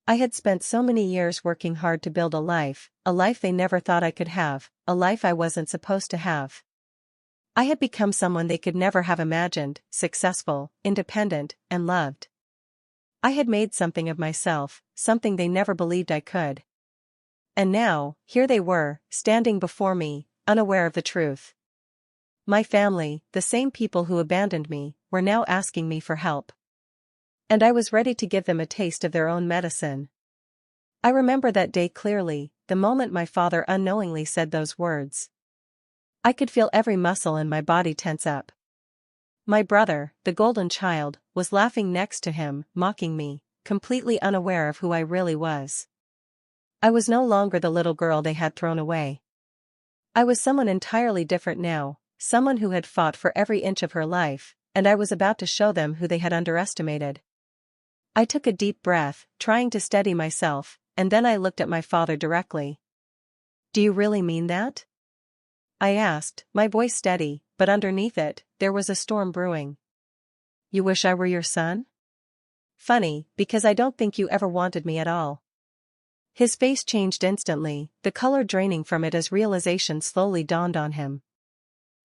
I had spent so many years working hard to build a life they never thought I could have, a life I wasn't supposed to have. I had become someone they could never have imagined, successful, independent, and loved. I had made something of myself, something they never believed I could. And now, here they were, standing before me, unaware of the truth. My family, the same people who abandoned me, were now asking me for help. And I was ready to give them a taste of their own medicine. I remember that day clearly, the moment my father unknowingly said those words. I could feel every muscle in my body tense up. My brother, the golden child, was laughing next to him, mocking me, completely unaware of who I really was. I was no longer the little girl they had thrown away. I was someone entirely different now, someone who had fought for every inch of her life, and I was about to show them who they had underestimated. I took a deep breath, trying to steady myself, and then I looked at my father directly. "Do you really mean that?" I asked, my voice steady, but underneath it, there was a storm brewing. "You wish I were your son?" "Funny, because I don't think you ever wanted me at all." His face changed instantly, the color draining from it as realization slowly dawned on him.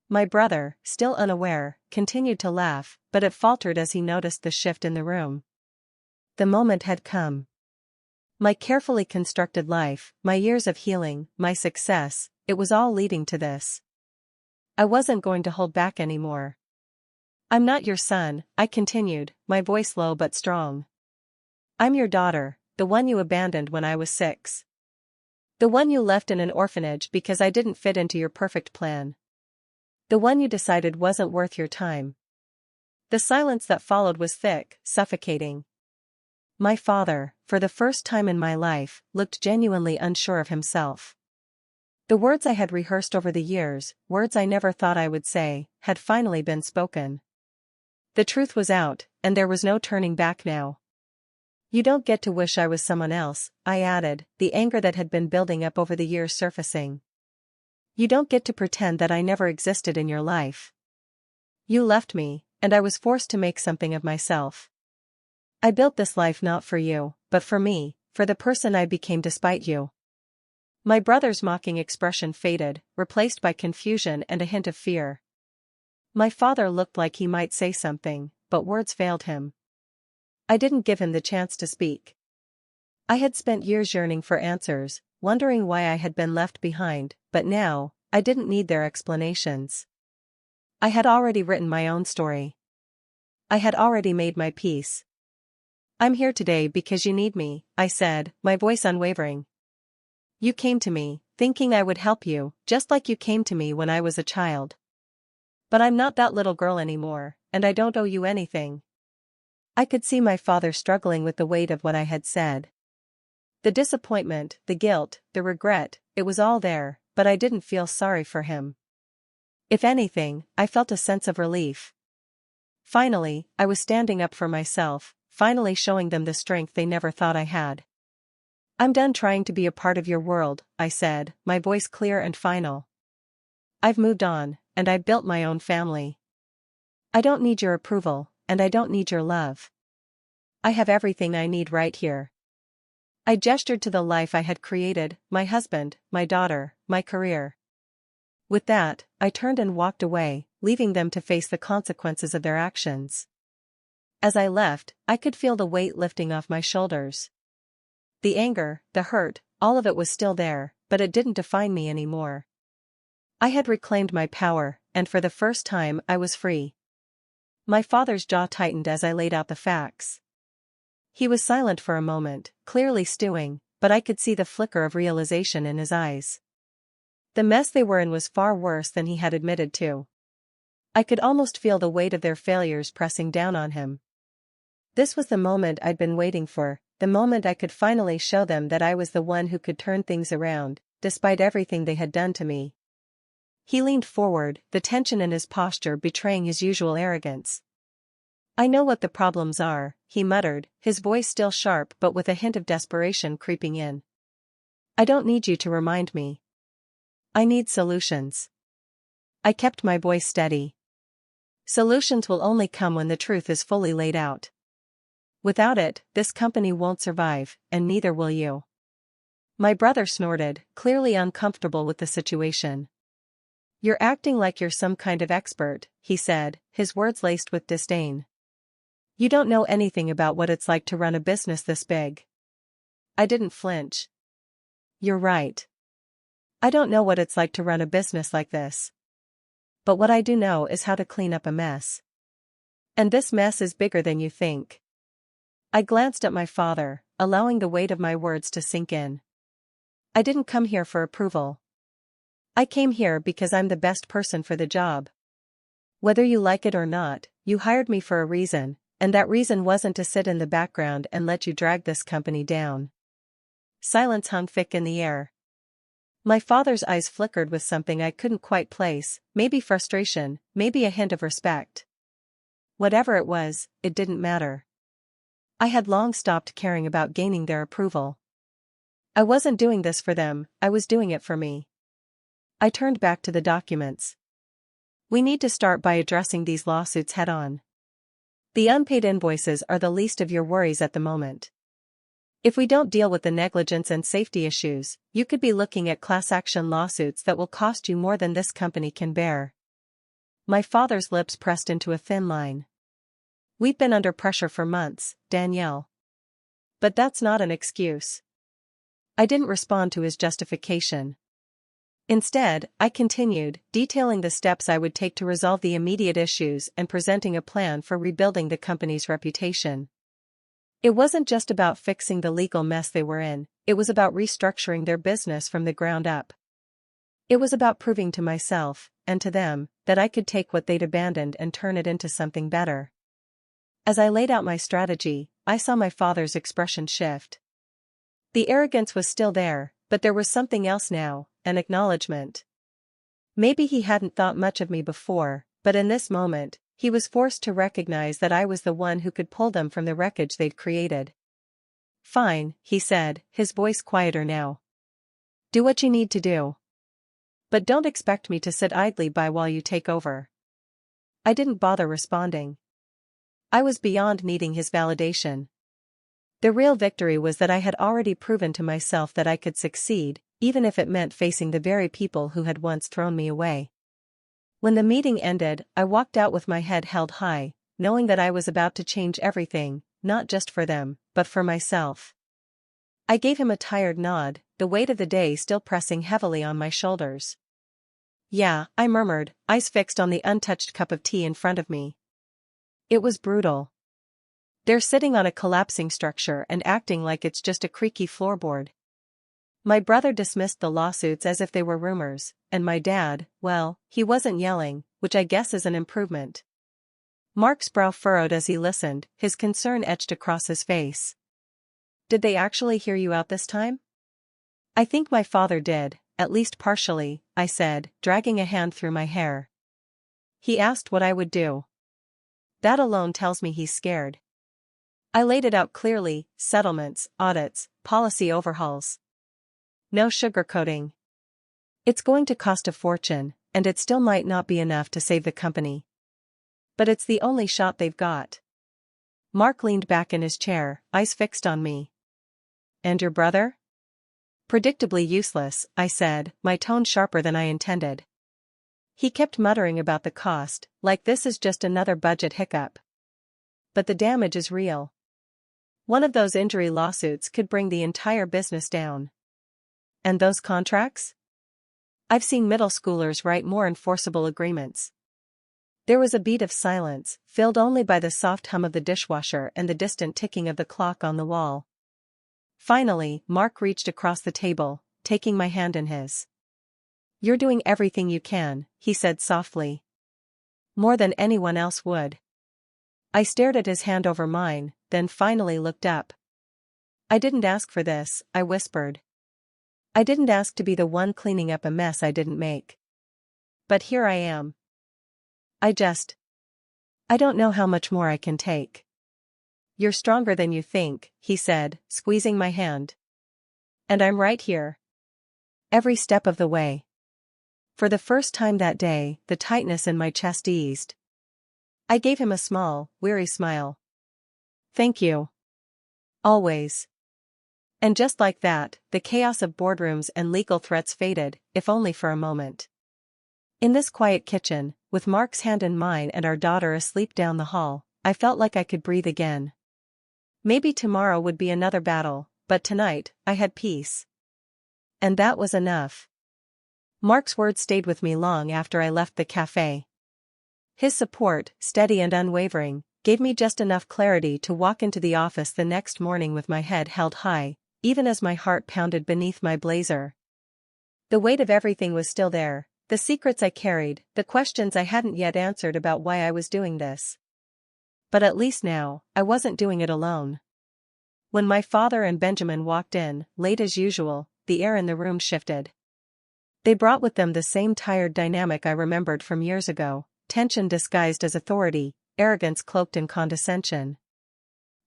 My brother, still unaware, continued to laugh, but it faltered as he noticed the shift in the room. The moment had come. My carefully constructed life, my years of healing, my success, it was all leading to this. I wasn't going to hold back anymore. "I'm not your son," I continued, my voice low but strong. "I'm your daughter, the one you abandoned when I was 6. The one you left in an orphanage because I didn't fit into your perfect plan. The one you decided wasn't worth your time." The silence that followed was thick, suffocating. My father, for the first time in my life, looked genuinely unsure of himself. The words I had rehearsed over the years, words I never thought I would say, had finally been spoken. The truth was out, and there was no turning back now. "You don't get to wish I was someone else," I added, the anger that had been building up over the years surfacing. "You don't get to pretend that I never existed in your life. You left me, and I was forced to make something of myself. I built this life not for you, but for me, for the person I became despite you." My brother's mocking expression faded, replaced by confusion and a hint of fear. My father looked like he might say something, but words failed him. I didn't give him the chance to speak. I had spent years yearning for answers, wondering why I had been left behind, but now, I didn't need their explanations. I had already written my own story. I had already made my peace. "I'm here today because you need me," I said, my voice unwavering. "You came to me, thinking I would help you, just like you came to me when I was a child. But I'm not that little girl anymore, and I don't owe you anything." I could see my father struggling with the weight of what I had said. The disappointment, the guilt, the regret, it was all there, but I didn't feel sorry for him. If anything, I felt a sense of relief. Finally, I was standing up for myself, finally showing them the strength they never thought I had. "I'm done trying to be a part of your world," I said, my voice clear and final. "I've moved on, and I've built my own family. I don't need your approval, and I don't need your love. I have everything I need right here." I gestured to the life I had created, my husband, my daughter, my career. With that, I turned and walked away, leaving them to face the consequences of their actions. As I left, I could feel the weight lifting off my shoulders. The anger, the hurt, all of it was still there, but it didn't define me anymore. I had reclaimed my power, and for the first time I was free. My father's jaw tightened as I laid out the facts. He was silent for a moment, clearly stewing, but I could see the flicker of realization in his eyes. The mess they were in was far worse than he had admitted to. I could almost feel the weight of their failures pressing down on him. This was the moment I'd been waiting for, the moment I could finally show them that I was the one who could turn things around, despite everything they had done to me. He leaned forward, the tension in his posture betraying his usual arrogance. "I know what the problems are," he muttered, his voice still sharp but with a hint of desperation creeping in. "I don't need you to remind me. I need solutions." I kept my voice steady. "Solutions will only come when the truth is fully laid out. Without it, this company won't survive, and neither will you. My brother snorted, clearly uncomfortable with the situation. You're acting like you're some kind of expert, he said, his words laced with disdain. You don't know anything about what it's like to run a business this big. I didn't flinch. You're right. I don't know what it's like to run a business like this. But what I do know is how to clean up a mess. And this mess is bigger than you think. I glanced at my father, allowing the weight of my words to sink in. I didn't come here for approval. I came here because I'm the best person for the job. Whether you like it or not, you hired me for a reason, and that reason wasn't to sit in the background and let you drag this company down. Silence hung thick in the air. My father's eyes flickered with something I couldn't quite place, maybe frustration, maybe a hint of respect. Whatever it was, it didn't matter. I had long stopped caring about gaining their approval. I wasn't doing this for them, I was doing it for me. I turned back to the documents. We need to start by addressing these lawsuits head-on. The unpaid invoices are the least of your worries at the moment. If we don't deal with the negligence and safety issues, you could be looking at class action lawsuits that will cost you more than this company can bear. My father's lips pressed into a thin line. We've been under pressure for months, Danielle. But that's not an excuse. I didn't respond to his justification. Instead, I continued, detailing the steps I would take to resolve the immediate issues and presenting a plan for rebuilding the company's reputation. It wasn't just about fixing the legal mess they were in, it was about restructuring their business from the ground up. It was about proving to myself, and to them, that I could take what they'd abandoned and turn it into something better. As I laid out my strategy, I saw my father's expression shift. The arrogance was still there, but there was something else now, an acknowledgement. Maybe he hadn't thought much of me before, but in this moment, he was forced to recognize that I was the one who could pull them from the wreckage they'd created. Fine, he said, his voice quieter now. Do what you need to do. But don't expect me to sit idly by while you take over. I didn't bother responding. I was beyond needing his validation. The real victory was that I had already proven to myself that I could succeed, even if it meant facing the very people who had once thrown me away. When the meeting ended, I walked out with my head held high, knowing that I was about to change everything, not just for them, but for myself. I gave him a tired nod, the weight of the day still pressing heavily on my shoulders. Yeah, I murmured, eyes fixed on the untouched cup of tea in front of me. It was brutal. They're sitting on a collapsing structure and acting like it's just a creaky floorboard. My brother dismissed the lawsuits as if they were rumors, and my dad, well, he wasn't yelling, which I guess is an improvement. Mark's brow furrowed as he listened, his concern etched across his face. Did they actually hear you out this time? I think my father did, at least partially, I said, dragging a hand through my hair. He asked what I would do. That alone tells me he's scared. I laid it out clearly, settlements, audits, policy overhauls. No sugarcoating. It's going to cost a fortune, and it still might not be enough to save the company. But it's the only shot they've got. Mark leaned back in his chair, eyes fixed on me. And your brother? Predictably useless, I said, my tone sharper than I intended. He kept muttering about the cost, like this is just another budget hiccup. But the damage is real. One of those injury lawsuits could bring the entire business down. And those contracts? I've seen middle schoolers write more enforceable agreements. There was a beat of silence, filled only by the soft hum of the dishwasher and the distant ticking of the clock on the wall. Finally, Mark reached across the table, taking my hand in his. You're doing everything you can, he said softly. More than anyone else would. I stared at his hand over mine, then finally looked up. I didn't ask for this, I whispered. I didn't ask to be the one cleaning up a mess I didn't make. But here I am. I don't know how much more I can take. You're stronger than you think, he said, squeezing my hand. And I'm right here. Every step of the way. For the first time that day, the tightness in my chest eased. I gave him a small, weary smile. Thank you. Always. And just like that, the chaos of boardrooms and legal threats faded, if only for a moment. In this quiet kitchen, with Mark's hand in mine and our daughter asleep down the hall, I felt like I could breathe again. Maybe tomorrow would be another battle, but tonight, I had peace. And that was enough. Mark's words stayed with me long after I left the cafe. His support, steady and unwavering, gave me just enough clarity to walk into the office the next morning with my head held high, even as my heart pounded beneath my blazer. The weight of everything was still there, the secrets I carried, the questions I hadn't yet answered about why I was doing this. But at least now, I wasn't doing it alone. When my father and Benjamin walked in, late as usual, the air in the room shifted. They brought with them the same tired dynamic I remembered from years ago, tension disguised as authority, arrogance cloaked in condescension.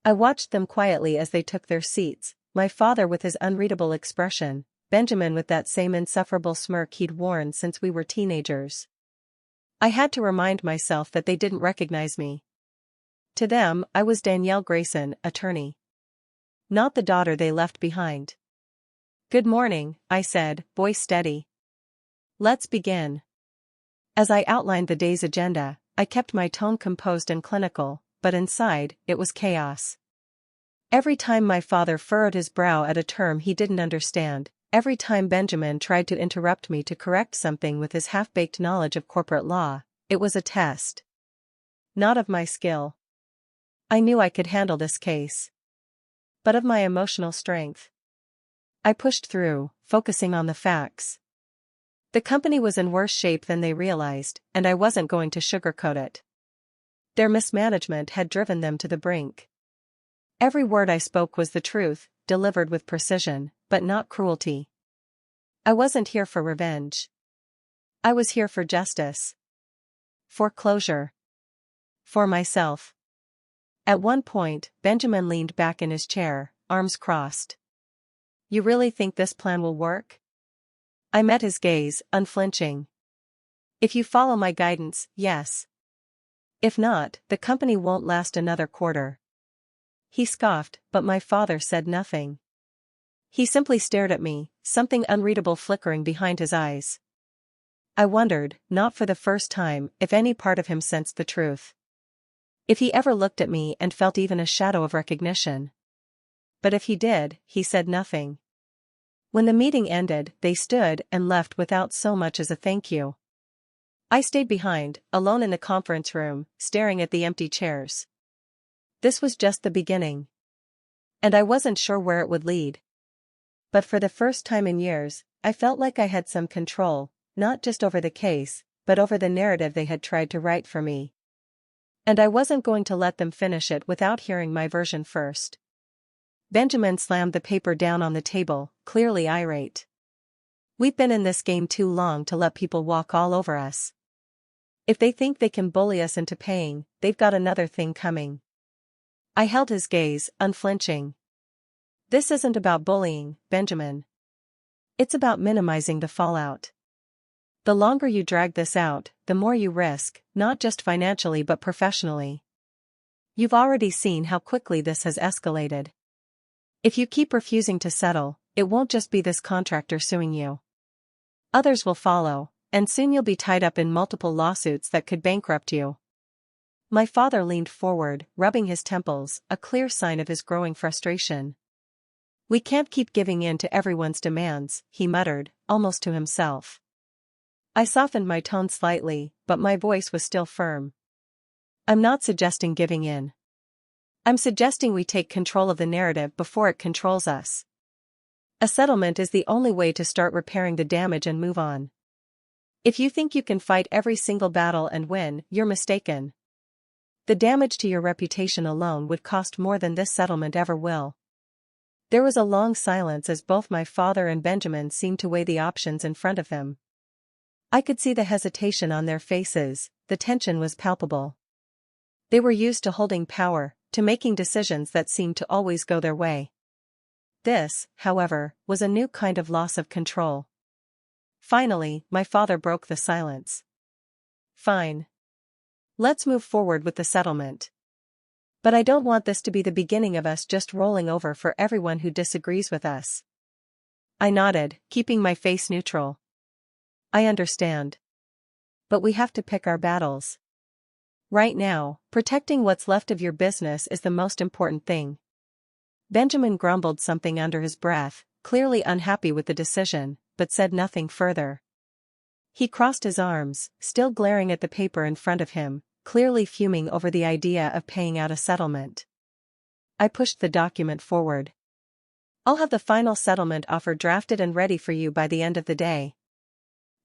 I watched them quietly as they took their seats, my father with his unreadable expression, Benjamin with that same insufferable smirk he'd worn since we were teenagers. I had to remind myself that they didn't recognize me. To them, I was Danielle Grayson, attorney. Not the daughter they left behind. "Good morning," I said, voice steady. "Let's begin." As I outlined the day's agenda, I kept my tone composed and clinical, but inside, it was chaos. Every time my father furrowed his brow at a term he didn't understand, every time Benjamin tried to interrupt me to correct something with his half-baked knowledge of corporate law, it was a test. Not of my skill. I knew I could handle this case. But of my emotional strength. I pushed through, focusing on the facts. The company was in worse shape than they realized, and I wasn't going to sugarcoat it. Their mismanagement had driven them to the brink. Every word I spoke was the truth, delivered with precision, but not cruelty. I wasn't here for revenge. I was here for justice. For closure. For myself. At one point, Benjamin leaned back in his chair, arms crossed. "You really think this plan will work?" I met his gaze, unflinching. "If you follow my guidance, yes. If not, the company won't last another quarter." He scoffed, but my father said nothing. He simply stared at me, something unreadable flickering behind his eyes. I wondered, not for the first time, if any part of him sensed the truth. If he ever looked at me and felt even a shadow of recognition. But if he did, he said nothing. When the meeting ended, they stood and left without so much as a thank you. I stayed behind, alone in the conference room, staring at the empty chairs. This was just the beginning. And I wasn't sure where it would lead. But for the first time in years, I felt like I had some control, not just over the case, but over the narrative they had tried to write for me. And I wasn't going to let them finish it without hearing my version first. Benjamin slammed the paper down on the table, clearly irate. "We've been in this game too long to let people walk all over us. If they think they can bully us into paying, they've got another thing coming." I held his gaze, unflinching. "This isn't about bullying, Benjamin. It's about minimizing the fallout. The longer you drag this out, the more you risk, not just financially but professionally. You've already seen how quickly this has escalated. If you keep refusing to settle, it won't just be this contractor suing you. Others will follow, and soon you'll be tied up in multiple lawsuits that could bankrupt you." My father leaned forward, rubbing his temples, a clear sign of his growing frustration. "We can't keep giving in to everyone's demands," he muttered, almost to himself. I softened my tone slightly, but my voice was still firm. "I'm not suggesting giving in. I'm suggesting we take control of the narrative before it controls us. A settlement is the only way to start repairing the damage and move on. If you think you can fight every single battle and win, you're mistaken. The damage to your reputation alone would cost more than this settlement ever will." There was a long silence as both my father and Benjamin seemed to weigh the options in front of them. I could see the hesitation on their faces, the tension was palpable. They were used to holding power, to making decisions that seemed to always go their way. This, however, was a new kind of loss of control. Finally, my father broke the silence. "Fine. Let's move forward with the settlement. But I don't want this to be the beginning of us just rolling over for everyone who disagrees with us. I nodded, keeping my face neutral. I understand. But we have to pick our battles. Right now, protecting what's left of your business is the most important thing. Benjamin grumbled something under his breath, clearly unhappy with the decision, but said nothing further. He crossed his arms, still glaring at the paper in front of him, clearly fuming over the idea of paying out a settlement. I pushed the document forward. I'll have the final settlement offer drafted and ready for you by the end of the day.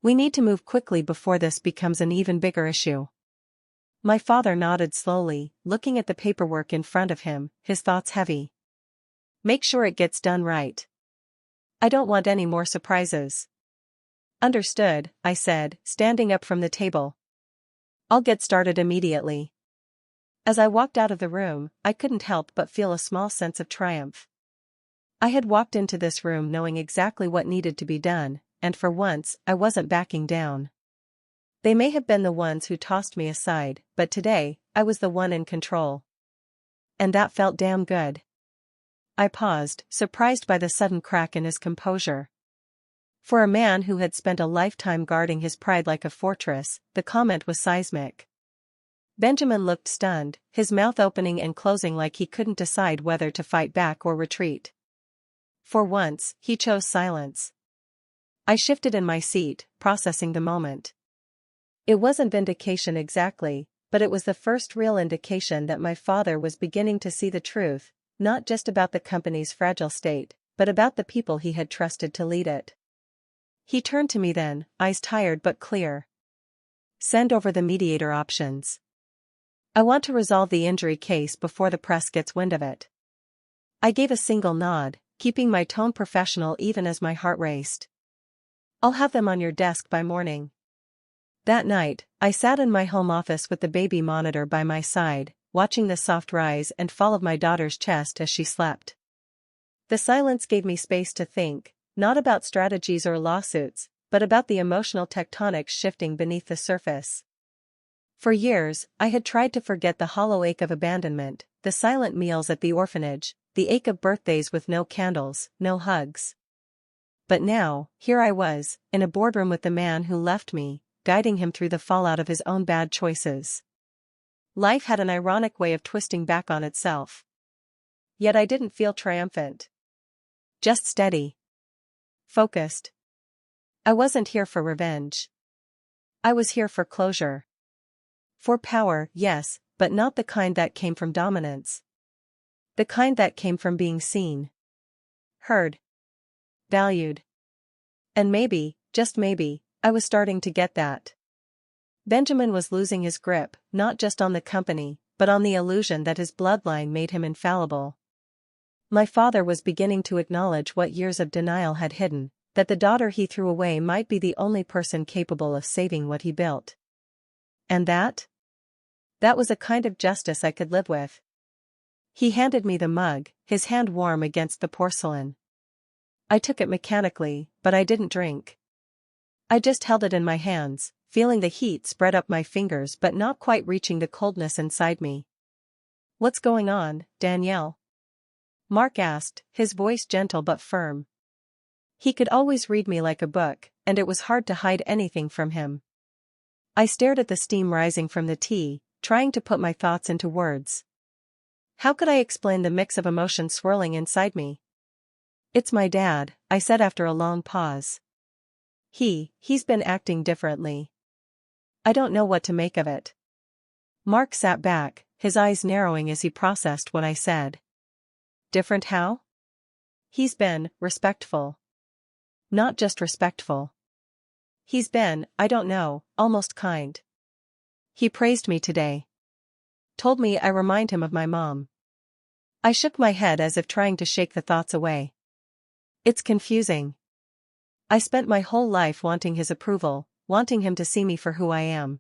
We need to move quickly before this becomes an even bigger issue. My father nodded slowly, looking at the paperwork in front of him, his thoughts heavy. Make sure it gets done right. I don't want any more surprises. Understood, I said, standing up from the table. I'll get started immediately. As I walked out of the room, I couldn't help but feel a small sense of triumph. I had walked into this room knowing exactly what needed to be done, and for once, I wasn't backing down. They may have been the ones who tossed me aside, but today, I was the one in control. And that felt damn good. I paused, surprised by the sudden crack in his composure. For a man who had spent a lifetime guarding his pride like a fortress, the comment was seismic. Benjamin looked stunned, his mouth opening and closing like he couldn't decide whether to fight back or retreat. For once, he chose silence. I shifted in my seat, processing the moment. It wasn't vindication exactly, but it was the first real indication that my father was beginning to see the truth, not just about the company's fragile state, but about the people he had trusted to lead it. He turned to me then, eyes tired but clear. Send over the mediator options. I want to resolve the injury case before the press gets wind of it. I gave a single nod, keeping my tone professional even as my heart raced. I'll have them on your desk by morning. That night, I sat in my home office with the baby monitor by my side, watching the soft rise and fall of my daughter's chest as she slept. The silence gave me space to think, not about strategies or lawsuits, but about the emotional tectonics shifting beneath the surface. For years, I had tried to forget the hollow ache of abandonment, the silent meals at the orphanage, the ache of birthdays with no candles, no hugs. But now, here I was, in a boardroom with the man who left me, guiding him through the fallout of his own bad choices. Life had an ironic way of twisting back on itself. Yet I didn't feel triumphant. Just steady. Focused. I wasn't here for revenge. I was here for closure. For power, yes, but not the kind that came from dominance. The kind that came from being seen. Heard. Valued. And maybe, just maybe, I was starting to get that. Benjamin was losing his grip, not just on the company, but on the illusion that his bloodline made him infallible. My father was beginning to acknowledge what years of denial had hidden, that the daughter he threw away might be the only person capable of saving what he built. And that? That was a kind of justice I could live with. He handed me the mug, his hand warm against the porcelain. I took it mechanically, but I didn't drink. I just held it in my hands, feeling the heat spread up my fingers but not quite reaching the coldness inside me. What's going on, Danielle? Mark asked, his voice gentle but firm. He could always read me like a book, and it was hard to hide anything from him. I stared at the steam rising from the tea, trying to put my thoughts into words. How could I explain the mix of emotions swirling inside me? It's my dad, I said after a long pause. He's been acting differently. I don't know what to make of it. Mark sat back, his eyes narrowing as he processed what I said. Different how? He's been respectful. Not just respectful. He's been, I don't know, almost kind. He praised me today. Told me I remind him of my mom. I shook my head as if trying to shake the thoughts away. It's confusing. I spent my whole life wanting his approval, wanting him to see me for who I am.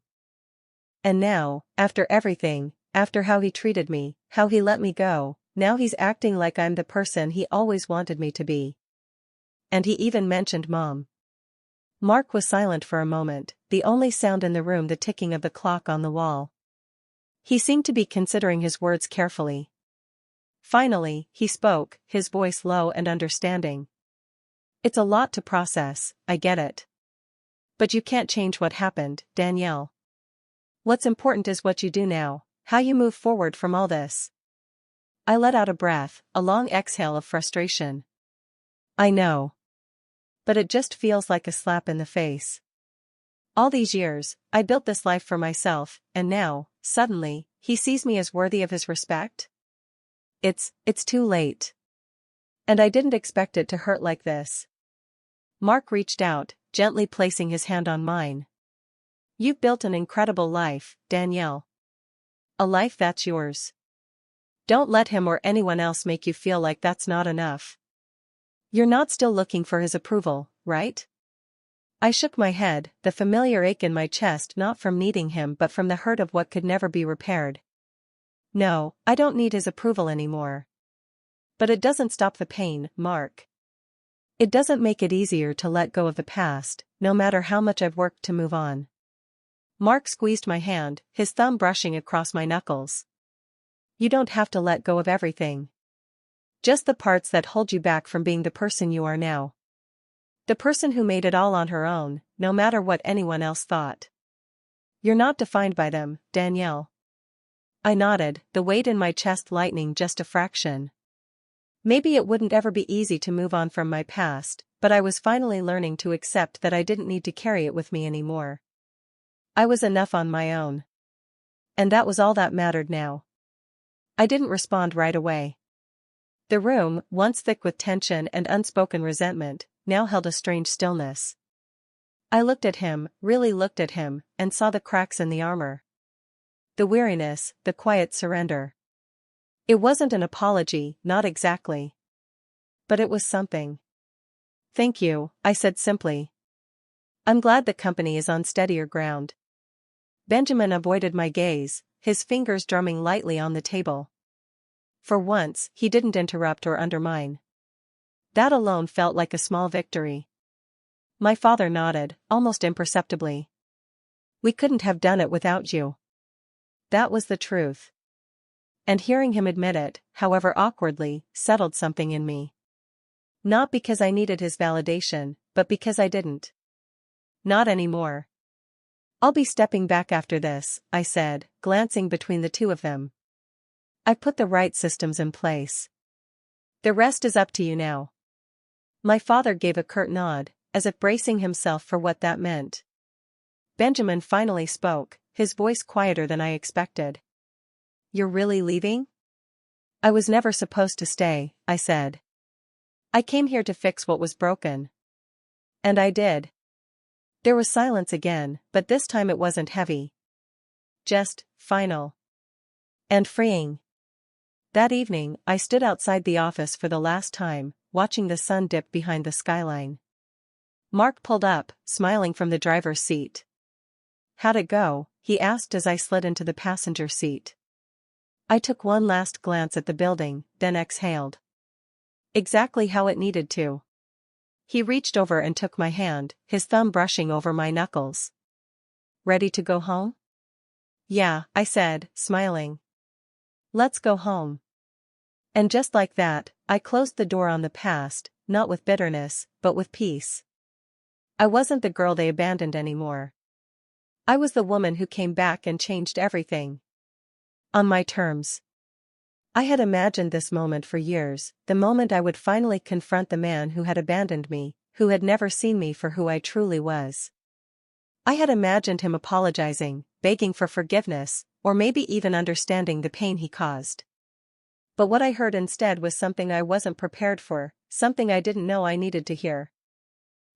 And now, after everything, after how he treated me, how he let me go, now he's acting like I'm the person he always wanted me to be. And he even mentioned Mom. Mark was silent for a moment, the only sound in the room the ticking of the clock on the wall. He seemed to be considering his words carefully. Finally, he spoke, his voice low and understanding. It's a lot to process, I get it. But you can't change what happened, Danielle. What's important is what you do now, how you move forward from all this. I let out a breath, a long exhale of frustration. I know. But it just feels like a slap in the face. All these years, I built this life for myself, and now, suddenly, he sees me as worthy of his respect? It's too late. And I didn't expect it to hurt like this. Mark reached out, gently placing his hand on mine. You've built an incredible life, Danielle. A life that's yours. Don't let him or anyone else make you feel like that's not enough. You're not still looking for his approval, right? I shook my head, the familiar ache in my chest not from needing him but from the hurt of what could never be repaired. No, I don't need his approval anymore. But it doesn't stop the pain, Mark. It doesn't make it easier to let go of the past, no matter how much I've worked to move on. Mark squeezed my hand, his thumb brushing across my knuckles. You don't have to let go of everything. Just the parts that hold you back from being the person you are now. The person who made it all on her own, no matter what anyone else thought. You're not defined by them, Danielle. I nodded, the weight in my chest lightening just a fraction. Maybe it wouldn't ever be easy to move on from my past, but I was finally learning to accept that I didn't need to carry it with me anymore. I was enough on my own. And that was all that mattered now. I didn't respond right away. The room, once thick with tension and unspoken resentment, now held a strange stillness. I looked at him, really looked at him, and saw the cracks in the armor. The weariness, the quiet surrender. It wasn't an apology, not exactly. But it was something. Thank you, I said simply. I'm glad the company is on steadier ground. Benjamin avoided my gaze, his fingers drumming lightly on the table. For once, he didn't interrupt or undermine. That alone felt like a small victory. My father nodded, almost imperceptibly. We couldn't have done it without you. That was the truth. And hearing him admit it, however awkwardly, settled something in me. Not because I needed his validation, but because I didn't. Not anymore. I'll be stepping back after this, I said, glancing between the two of them. I've put the right systems in place. The rest is up to you now. My father gave a curt nod, as if bracing himself for what that meant. Benjamin finally spoke, his voice quieter than I expected. You're really leaving? I was never supposed to stay, I said. I came here to fix what was broken. And I did. There was silence again, but this time it wasn't heavy. Just, final. And freeing. That evening, I stood outside the office for the last time, watching the sun dip behind the skyline. Mark pulled up, smiling from the driver's seat. How'd it go? He asked as I slid into the passenger seat. I took one last glance at the building, then exhaled. Exactly how it needed to. He reached over and took my hand, his thumb brushing over my knuckles. Ready to go home? Yeah, I said, smiling. Let's go home. And just like that, I closed the door on the past, not with bitterness, but with peace. I wasn't the girl they abandoned anymore. I was the woman who came back and changed everything. On my terms. I had imagined this moment for years, the moment I would finally confront the man who had abandoned me, who had never seen me for who I truly was. I had imagined him apologizing, begging for forgiveness, or maybe even understanding the pain he caused. But what I heard instead was something I wasn't prepared for, something I didn't know I needed to hear.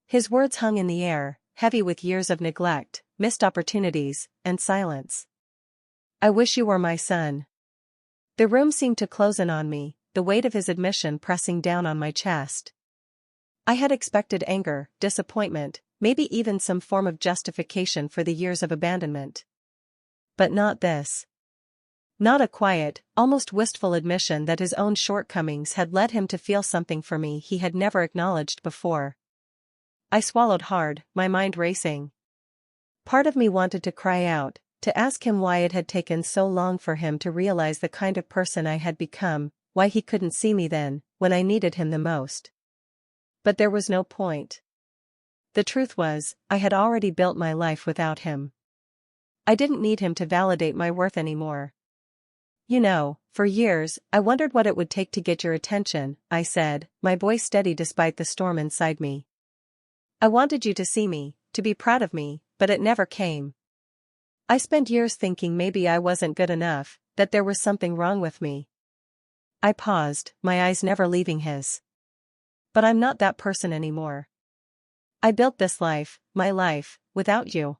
His words hung in the air, heavy with years of neglect, missed opportunities, and silence. I wish you were my son. The room seemed to close in on me, the weight of his admission pressing down on my chest. I had expected anger, disappointment, maybe even some form of justification for the years of abandonment. But not this. Not a quiet, almost wistful admission that his own shortcomings had led him to feel something for me he had never acknowledged before. I swallowed hard, my mind racing. Part of me wanted to cry out, to ask him why it had taken so long for him to realize the kind of person I had become, why he couldn't see me then, when I needed him the most. But there was no point. The truth was, I had already built my life without him. I didn't need him to validate my worth anymore. You know, for years, I wondered what it would take to get your attention, I said, my voice steady despite the storm inside me. I wanted you to see me, to be proud of me, but it never came. I spent years thinking maybe I wasn't good enough, that there was something wrong with me. I paused, my eyes never leaving his. But I'm not that person anymore. I built this life, my life, without you.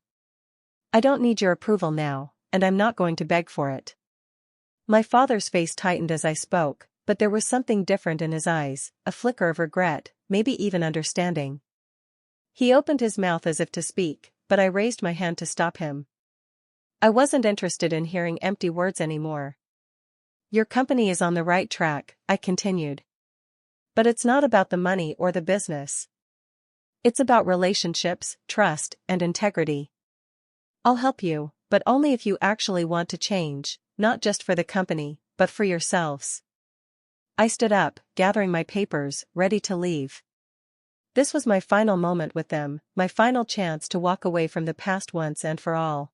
I don't need your approval now, and I'm not going to beg for it. My father's face tightened as I spoke, but there was something different in his eyes, a flicker of regret, maybe even understanding. He opened his mouth as if to speak, but I raised my hand to stop him. I wasn't interested in hearing empty words anymore. Your company is on the right track, I continued. But it's not about the money or the business. It's about relationships, trust, and integrity. I'll help you, but only if you actually want to change, not just for the company, but for yourselves. I stood up, gathering my papers, ready to leave. This was my final moment with them, my final chance to walk away from the past once and for all.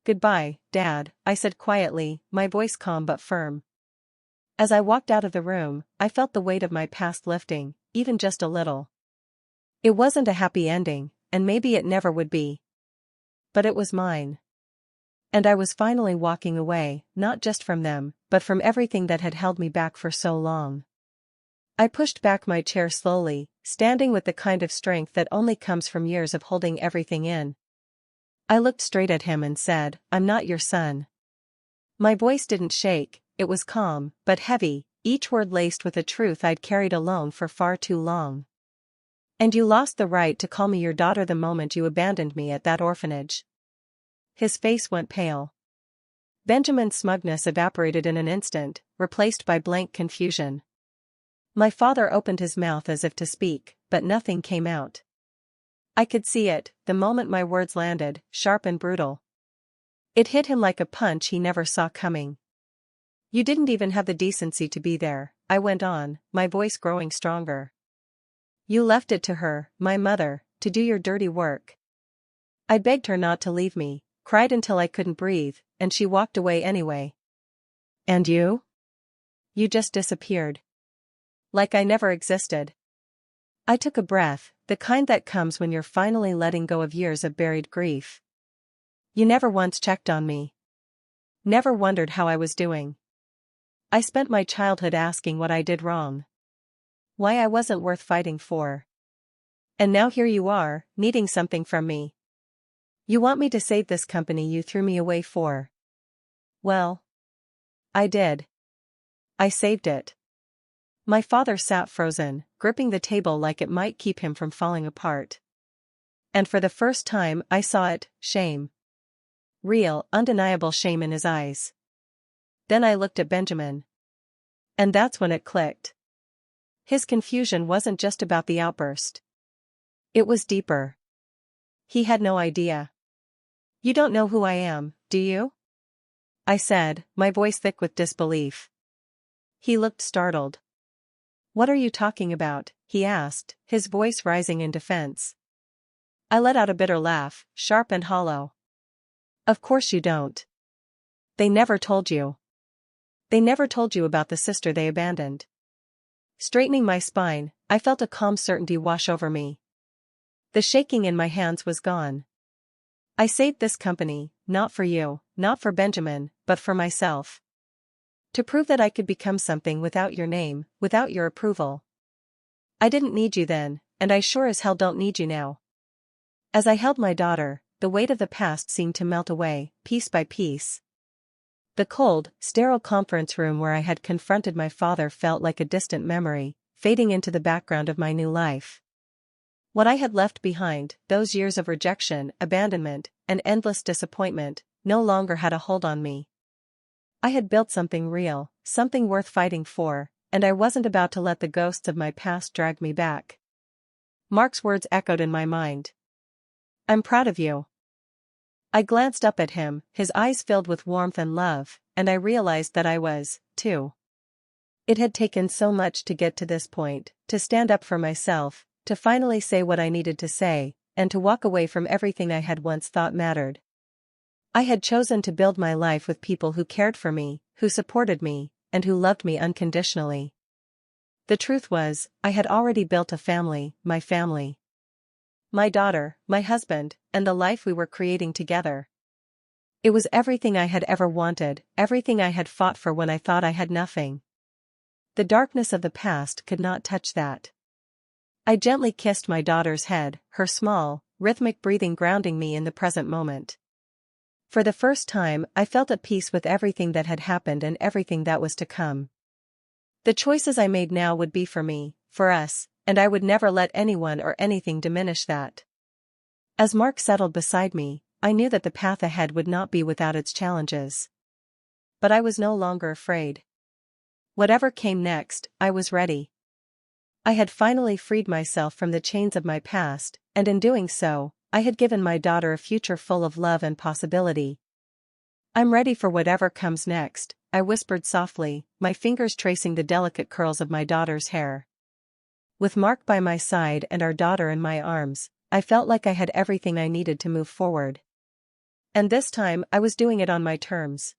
Goodbye, Dad, I said quietly, my voice calm but firm. As I walked out of the room, I felt the weight of my past lifting, even just a little. It wasn't a happy ending, and maybe it never would be. But it was mine. And I was finally walking away, not just from them, but from everything that had held me back for so long. I pushed back my chair slowly, standing with the kind of strength that only comes from years of holding everything in. I looked straight at him and said, I'm not your son. My voice didn't shake, it was calm, but heavy, each word laced with a truth I'd carried alone for far too long. And you lost the right to call me your daughter the moment you abandoned me at that orphanage. His face went pale. Benjamin's smugness evaporated in an instant, replaced by blank confusion. My father opened his mouth as if to speak, but nothing came out. I could see it, the moment my words landed, sharp and brutal. It hit him like a punch he never saw coming. You didn't even have the decency to be there, I went on, my voice growing stronger. You left it to her, my mother, to do your dirty work. I begged her not to leave me, cried until I couldn't breathe, and she walked away anyway. And you? You just disappeared. Like I never existed. I took a breath, the kind that comes when you're finally letting go of years of buried grief. You never once checked on me. Never wondered how I was doing. I spent my childhood asking what I did wrong. Why I wasn't worth fighting for. And now here you are, needing something from me. You want me to save this company you threw me away for. Well, I did. I saved it. My father sat frozen, gripping the table like it might keep him from falling apart. And for the first time I saw it, shame. Real, undeniable shame in his eyes. Then I looked at Benjamin. And that's when it clicked. His confusion wasn't just about the outburst. It was deeper. He had no idea. You don't know who I am, do you? I said, my voice thick with disbelief. He looked startled. What are you talking about? He asked, his voice rising in defense. I let out a bitter laugh, sharp and hollow. Of course you don't. They never told you. They never told you about the sister they abandoned. Straightening my spine, I felt a calm certainty wash over me. The shaking in my hands was gone. I saved this company, not for you, not for Benjamin, but for myself. To prove that I could become something without your name, without your approval. I didn't need you then, and I sure as hell don't need you now. As I held my daughter, the weight of the past seemed to melt away, piece by piece. The cold, sterile conference room where I had confronted my father felt like a distant memory, fading into the background of my new life. What I had left behind, those years of rejection, abandonment, and endless disappointment, no longer had a hold on me. I had built something real, something worth fighting for, and I wasn't about to let the ghosts of my past drag me back. Mark's words echoed in my mind. I'm proud of you. I glanced up at him, his eyes filled with warmth and love, and I realized that I was, too. It had taken so much to get to this point, to stand up for myself, to finally say what I needed to say, and to walk away from everything I had once thought mattered. I had chosen to build my life with people who cared for me, who supported me, and who loved me unconditionally. The truth was, I had already built a family, my family. My daughter, my husband, and the life we were creating together. It was everything I had ever wanted, everything I had fought for when I thought I had nothing. The darkness of the past could not touch that. I gently kissed my daughter's head, her small, rhythmic breathing grounding me in the present moment. For the first time, I felt at peace with everything that had happened and everything that was to come. The choices I made now would be for me, for us, and I would never let anyone or anything diminish that. As Mark settled beside me, I knew that the path ahead would not be without its challenges. But I was no longer afraid. Whatever came next, I was ready. I had finally freed myself from the chains of my past, and in doing so, I had given my daughter a future full of love and possibility. "I'm ready for whatever comes next," I whispered softly, my fingers tracing the delicate curls of my daughter's hair. With Mark by my side and our daughter in my arms, I felt like I had everything I needed to move forward. And this time I was doing it on my terms.